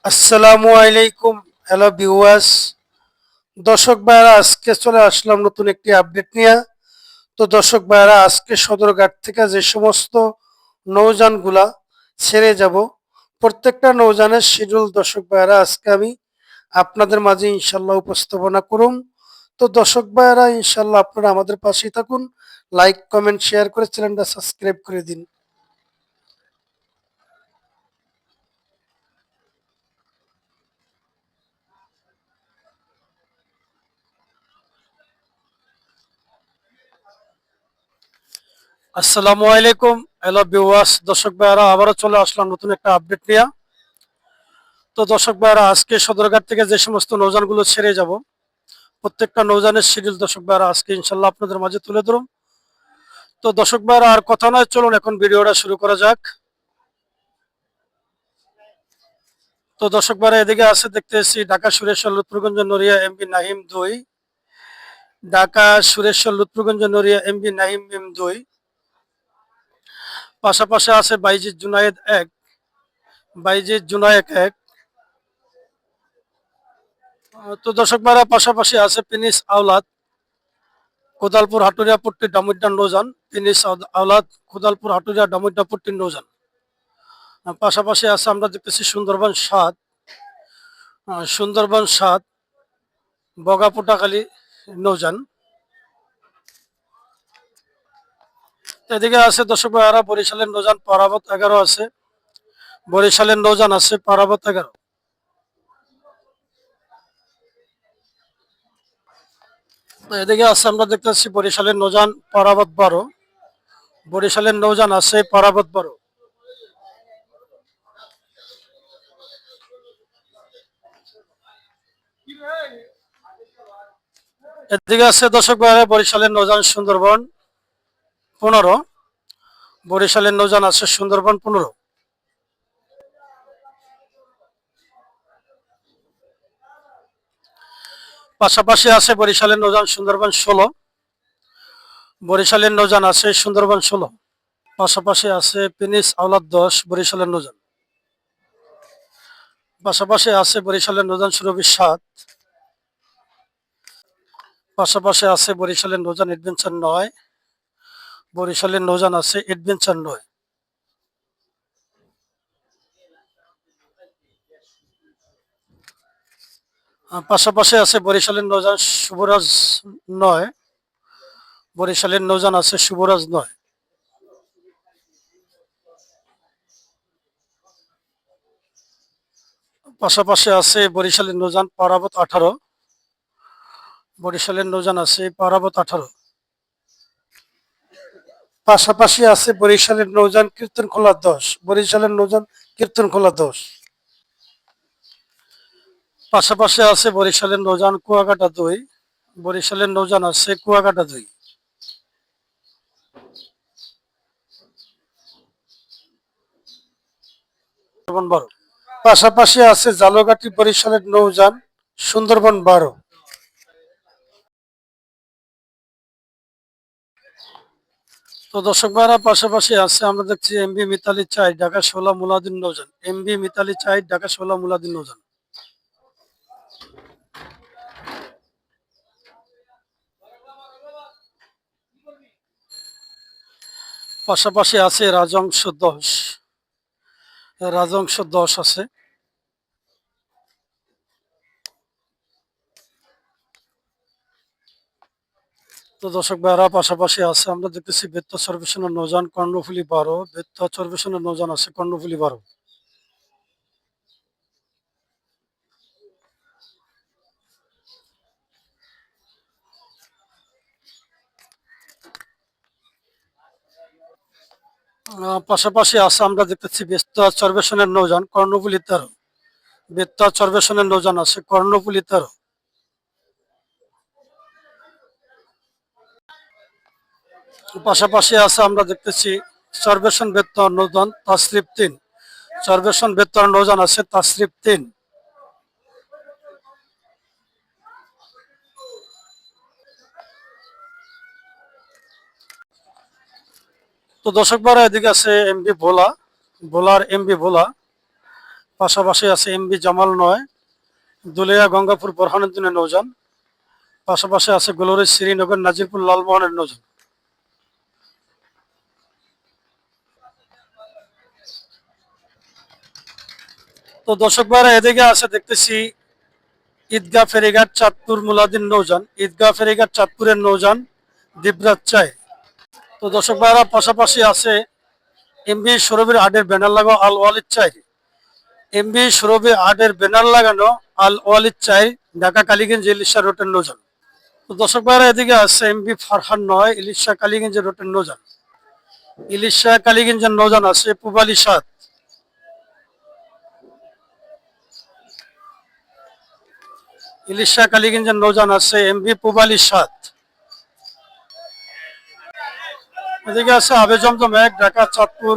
আসসালামু আলাইকুম। Hello viewers, দর্শক ভাইরা আজকে চলে আসলাম নতুন একটি আপডেট নিয়ে। তো দর্শক ভাইরা আজকে সদরঘাট থেকে যে সমস্ত নৌযানগুলা ছেড়ে যাব, প্রত্যেকটা নৌযানের শিডিউল দর্শক ভাইরা আজকে আমি আপনাদের মাঝে ইনশাল্লাহ উপস্থাপনা করুম। তো দর্শক ভাইরা ইনশাল্লাহ আপনারা আমাদের পাশেই থাকুন, লাইক কমেন্ট শেয়ার করে চ্যানেলটা সাবস্ক্রাইব করে দিন। আসসালামু আলাইকুম। হ্যালো ভিউয়ার্স, দর্শক ভাইরা আবারও চলে আসলাম নতুন একটা আপডেট নিয়ে। তো দর্শক ভাইরা আজকে সদরঘাট থেকে যে সমস্ত নৌযানগুলো ছেড়ে যাব, প্রত্যেকটা নৌযানের শিডিউল দর্শক ভাইরা আজকে ইনশাল্লাহ আপনাদের মাঝে তুলে ধরুন। তো দর্শক ভাইরা আর কথা নয়, চলুন এখন ভিডিওটা শুরু করা যাক। তো দর্শক ভাইরা এদিকে আছে দেখতেছি ঢাকা সুরেশ্বর লুৎফুরগঞ্জ নড়িয়া এমবি নাহিম 2, ঢাকা সুরেশ্বর লুৎফুরগঞ্জ নড়িয়া এমবি নাহিম এম 2, পাশাপাশি আছে বাইজিদ জুনায়েদ 1, বাইজিদ জুনায়েদ 1। তো দর্শক ভাইরা পাশাপাশি আছে পিনিস আওলাদ কোদালপুর হাটুরিয়া পট্টি ডামুড্ডা নৌযান, পিনিস আওলাদ কোদালপুর হাটুরিয়া ডামুড্ডা পট্টি নৌযান। পাশাপাশি আছে আমরা দেখতেছি সুন্দরবন 7 বগাপোটাখালী নৌযান। এদিকে আছে দর্শক ভাইয়ারা বরিশালের নৌযান পারাবত 11 আছে, বরিশালের নৌযান আছে পারাবত 11। এদিকে আছে আমরা দেখতেছি বরিশালের নৌযান পারাবত 12, বরিশালের নৌযান আছে পারাবত 12। এদিকে আছে দর্শক ভাইয়ারা বরিশালের নৌযান সুন্দরবন 15, বরিশালের নৌযান আছে সুন্দরবন 15। পাশাপাশি আছে বরিশালের নৌযান সুন্দরবন 16, বরিশালের নৌযান আছে সুন্দরবন 16। পাশাপাশি আছে পিনিস আওলাদ 10, বরিশালের নৌযান। পাশাপাশি আছে বরিশালের নৌযান সুরভি 7, পাশাপাশি আছে বরিশালের নৌযান এডভেঞ্চার 9, বরিশালের নৌযান আছে এডভেঞ্চার 9। পাশাপাশি আছে বরিশালের নৌযান শুভরাজ 9, বরিশালের নৌযান আছে শুভরাজ 9। পাশাপাশি আছে বরিশালের নৌযান পারাবত 18, বরিশালের নৌযান আছে পারাবত 18। পাশাপাশি আছে বরিশালের নৌযান কীর্তনখোলা 10, বরিশালের নৌযান কীর্তনখোলা 10। পাশাপাশি আছে বরিশালের নৌযান কুয়াকাটা 2, বরিশালের নৌযান আছে কুয়াকাটা 2। পাশাপাশি আছে জালগাটি বরিশালের নৌযান সুন্দরবন 12। তো দর্শক ভাইরা পাশাপাশি আছে আমরা দেখছি এমবি মিতালি 4, ঢাকা 16 মুলাউদ্দিন নৌযান, এমবি মিতালি 4, ঢাকা 16 মুলাউদ্দিন নৌযান। পাশাপাশি আছে রাজংশ 10, রাজংশ 10 আছে। তো দর্শক ভাইরা পাশাপাশি আছে আমরা দেখতেছি বেত্তা সর্বেশনের নৌযান কর্ণফুলি 12, বেত্তা সর্বেশনের নৌযান আছে কর্ণফুলি 12। পাশাপাশি আছে আমরা দেখতেছি বেত্তা সর্বেশনের নৌযান কর্ণফুলি 13, বেত্তা সর্বেশনের নৌযান আছে কর্ণফুলি 13। পাশাপাশি আছে আমরা দেখতেছি সর্বেশন বেত্তা নৌযান তাসরিফ 3, সর্বেশন বেত্তার নৌযান আছে তাসরিফ 3। তো দর্শক ভাইরা এদিকে আছে এমবি ভোলা, ভোলার এমবি ভোলা পাশাপাশি আছে এমবি জামাল 9, দুলিয়া গঙ্গাপুর বোরহানুদ্দিনের নৌযান, পাশাপাশি আছে গ্লোরি শ্রীনগর নাজিরপুর লালমোহনের নৌযান। তো দর্শক ভাইরা এদিকে আছে দেখতেছি ঈদগাহ ফেরিঘাট চাঁদপুর মুলাদিন নৌযান, ঈদগাহ ফেরিঘাট চাঁদপুরের নৌযান দিবরাজ চাই। তো দর্শক ভাইরা পাশাপাশি আছে এমবি সৌরভীর আডের ব্যানার লাগানো আল ওয়ালিদ চাই, এমবি সৌরভী আডের ব্যানার লাগানো আল ওয়ালিদ চাই ঢাকা কালীগঞ্জ ইলিশা রোডের নৌযান। তো দর্শক ভাইরা এদিকে আছে এমবি ফারহান 9, ইলিশা কালীগঞ্জ রোডের নৌযান, ইলিশা কালীগঞ্জের নৌযান আছে পুবালি 7, ইলিশা কালীগঞ্জের নৌযান আছে এমবি পুবালি 7। এদিকে আছে আবে জমজম 1 ঢাকা চাঁদপুর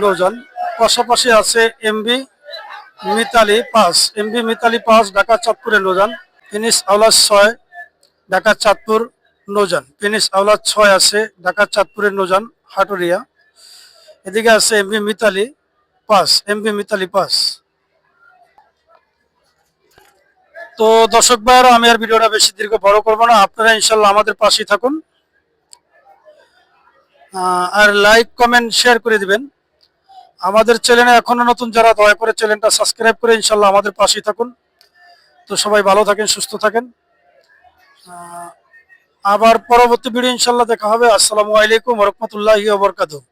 নৌযান, পাশাপাশি আছে এমবি মিতালি 5, এমবি মিতালি 5 ঢাকা চাঁদপুরের নৌযান, ফিনিশ আওলাদ 6 ঢাকা চাঁদপুর নৌযান, ফিনিশ আওলাদ 6 আছে ঢাকা চাঁদপুরের নৌযান হাটুরিয়া। এদিকে আছে এমবি মিতালি 5, এমবি মিতালি 5। তো দর্শক ভাইয়েরা আমি আর ভিডিওটা বেশি দীর্ঘ বড় করবো না, আপনারা ইনশাল্লাহ আমাদের পাশেই থাকুন, আর লাইক কমেন্ট শেয়ার করে দিবেন। আমাদের চ্যানেলে এখনো নতুন যারা, দয়া করে চ্যানেলটা সাবস্ক্রাইব করে ইনশাল্লাহ আমাদের পাশেই থাকুন। তো সবাই ভালো থাকেন, সুস্থ থাকেন, আবার পরবর্তী ভিডিও ইনশাল্লাহ দেখা হবে। আসসালামু আলাইকুম ওয়া রাহমাতুল্লাহি ওয়া বারাকাতুহু।